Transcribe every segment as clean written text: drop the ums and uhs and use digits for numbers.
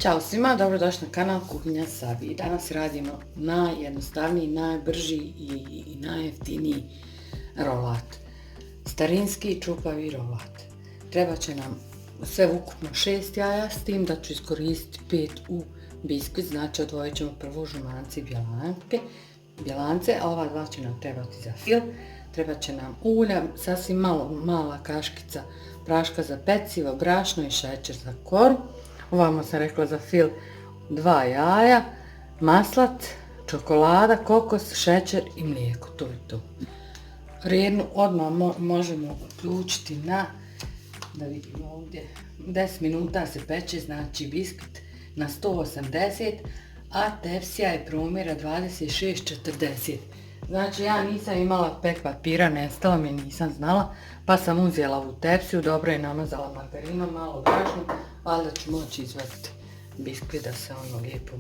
Ćao svima, dobrodošli na kanal Kuhinja Sabi. I danas radimo najjednostavniji, najbrži i najjeftiniji rolat. Starinski čupavi rolat. Treba će nam sve ukupno 6 jaja, s tim da ću iskoristiti 5 u biskvit, znači odvojit ćemo prvo žumance i bjelance, a ova dva će nam trebati za fil. Treba će nam ulja, sasvim mala kaškica praška za pecivo, brašno i šećer za koru. Ovamo sam rekla za fil 2 jaja, maslat, čokolada, kokos, šećer i mlijeko, to je to. Rednu odmah možemo uključiti na, da vidimo ovdje, 10 minuta se peče, znači biskvit na 180, a tepsija je promjera 26-40. Znači ja nisam imala pek papira, nestalo mi, nisam znala, pa sam uzela ovu tepsiju, dobro je namazala margarinom, malo brašnom, valjda ću moći izvaditi biskvit da se ono lijepo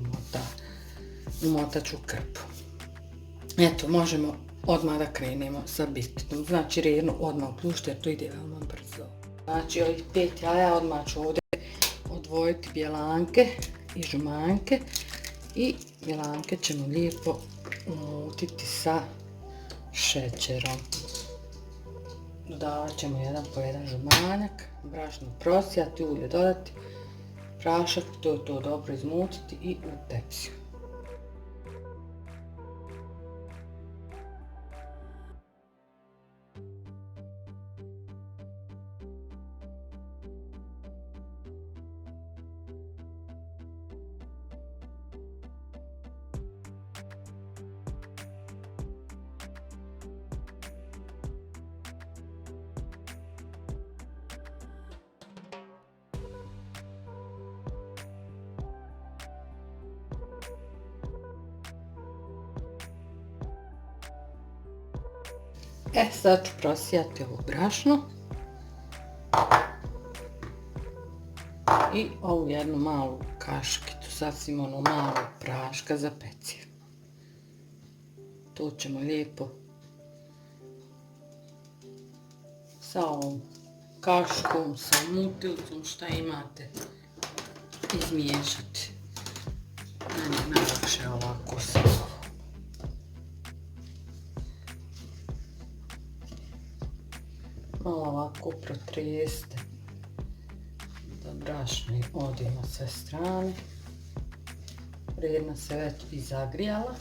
umotaću u krpu. Eto, možemo odmah da krenemo sa biskvitom, znači rednu odmah uključiti jer to ide veoma brzo. Znači ovih 5 jaja odmah ću ovdje odvojiti bjelanke i žumanke i bjelanke ćemo lijepo umutiti sa šećerom. Dodavat ćemo jedan po jedan žumanjak, brašno prosijati, ulje dodati, prašak, to dobro izmutiti i u tepsiju. Sad ću prosijati ovo brašno i ovu jednu malu kaškicu, sasvim ono malo praška za pecivo. To ćemo lijepo sa ovom kaškom, sa mutilicom, šta imate, izmiješati. Meni je najlakše ovako sa ovom. Malo ovako protrijeste da brašno ode na sve strane. Redna se već i zagrijala.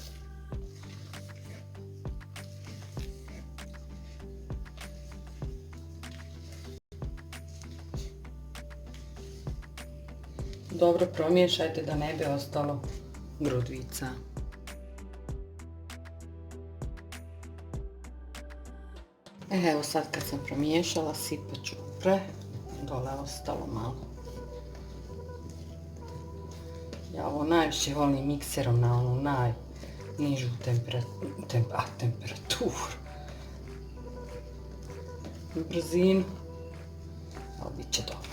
Dobro promiješajte da ne bi ostalo grudvica. Evo sad kad sam promiješala, sipat ću dole ostalo malo. Ja ovo najviše volim mikserom na onu najnižu temperaturu. Brzinu, ali bit će dobro.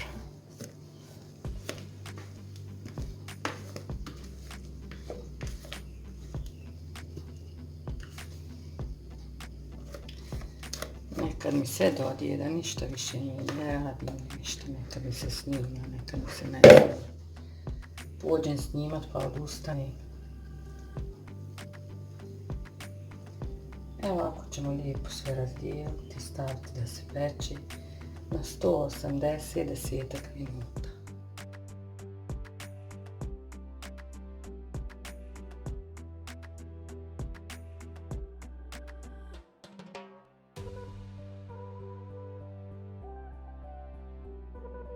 Nekad mi se dodije da ništa više ne radim, ništa, nekad mi se snima, nekad mi se ne snima. Pođem snimat pa odustanem. Evo ovako ćemo lijepo sve razdijeliti, staviti da se peče na 180 desetak minuta.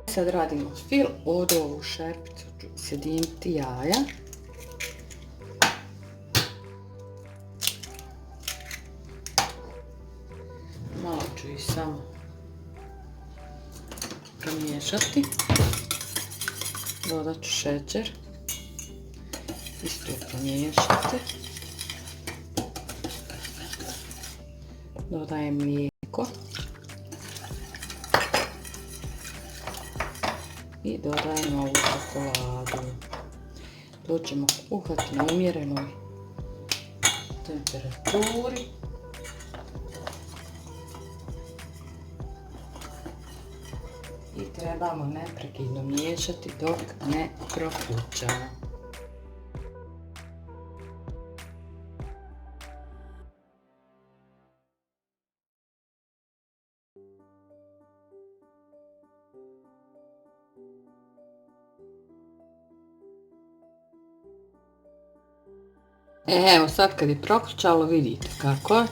Sad radimo fil, ovdje ovu šerpicu ću sjediniti jaja. Malo ću ih samo promiješati. Dodat ću šećer. Isto promiješati. Dodajem mlijeko. I dodajemo ovu čokoladu. To ćemo kuhati na umjerenoj temperaturi. I trebamo neprekidno miješati dok ne prokuća. Evo sad kad je prokručalo vidite kako je.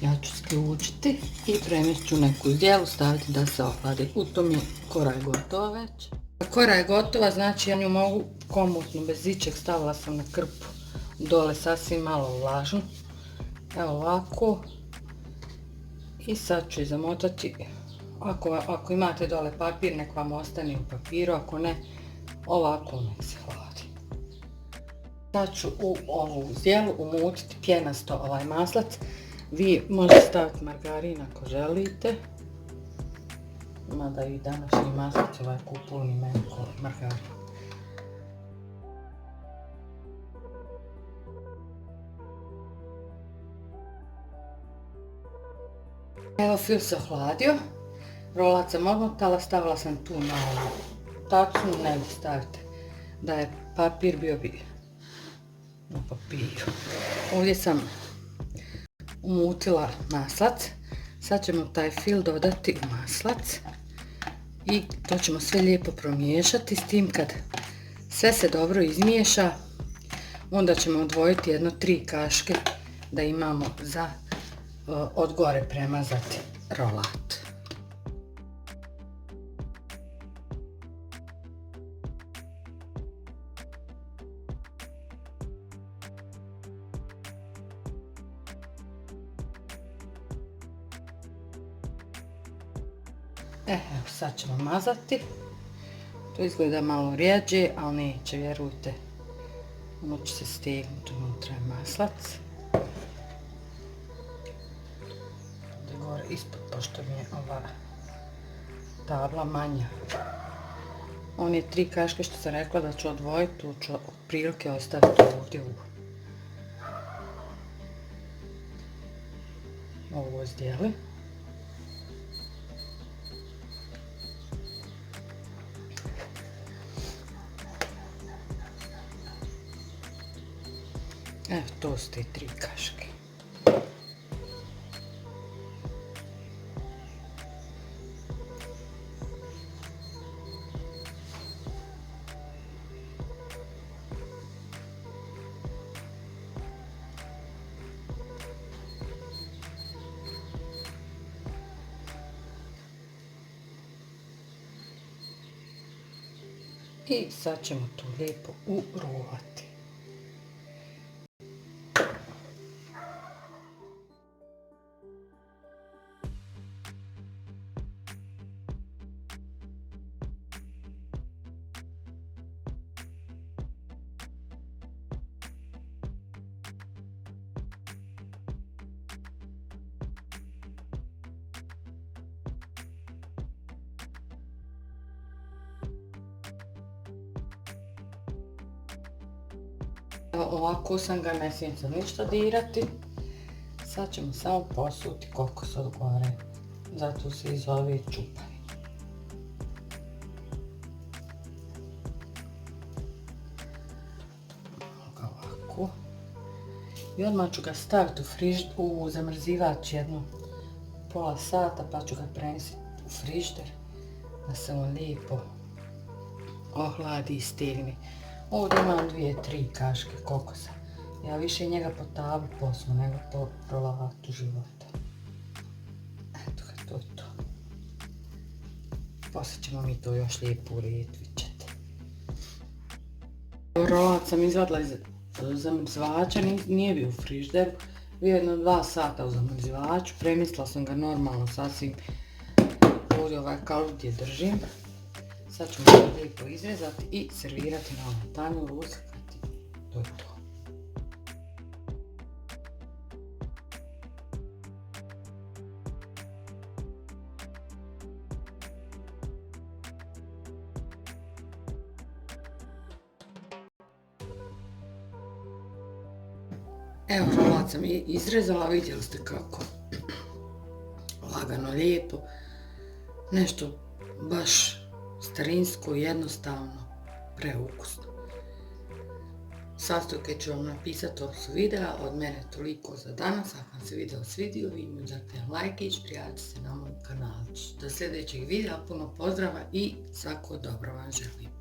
Ja ću sključiti i premjest ću neku zdjelu, staviti da se ohladi. U tom je kora je gotova već. Kora je gotova, znači ja nju mogu komotno, bez ičeg, stavila sam na krpu dole sasvim malo vlažno. Evo ovako. I sad ću je zamotati. Ako imate dole papir, nek vam ostane u papiru, ako ne, ovako nek se hladi. Sad ću u ovu zdjelu umutiti pjenasto maslac. Vi možete staviti margarin ako želite. Mada i današnji maslac kupulni meni margarin. Evo fil se ohladio. Rolat sam odmotala, stavila sam tu na ovu tačnu, ne stavite da je papir bio na papiru. Ovdje sam umutila maslac. Sad ćemo taj fil dodati u maslac i to ćemo sve lijepo promiješati. S tim kad sve se dobro izmiješa, onda ćemo odvojiti jedno 3 kaške da imamo za od gore premazati rolat. Evo sad ćemo mazati. To izgleda malo rjeđe, ali neće, vjerujte. Ono će se stegnuti, unutra je maslac. Ovdje gore ispod, pošto mi je ova tabla manja. On je 3 kaške što sam rekla da ću odvojiti, tu ću prilike ostaviti ovdje u ovo zdjeli. Evo, to su te 3 kaške. I sad ćemo to lijepo urolati. Ovako sam ga, ne smijem sam ništa dirati. Sad ćemo samo posuti kokos od gore, zato se i zove čupavi. Ovako. I odmah ću ga staviti u zamrzivač jedno pola sata, pa ću ga prenesti u frižider da se on lijepo ohladi i stegne. Ovdje imam 2-3 kaške kokosa. Ja više njega po tabli posmu nego po rolatu života. Eto ga, to je to. Poslije ćemo mi to još lijepo urediti, vidjet ćete. Rolat sam izvadila iz zamrzivača, nije bio u frižideru. Bio jedno 2 sata u zamrzivaču, premjestila sam ga normalno sasvim. Ovdje ovaj kalut gdje držim. Sad ćemo to lijepo izrezati i servirati na ovom tanjuru, uskakati. To je to. Evo, rolat sam izrezala, vidjeli ste kako lagano, lijepo. Nešto baš starinsko, jednostavno, preukusno. Sastojke ću vam napisati u opisu videa, od mene toliko za danas. Ako vam se video svidio, vi mi date lajkić, prijavite se na moj kanal. Do sljedećeg videa, puno pozdrava i svako dobro vam želim.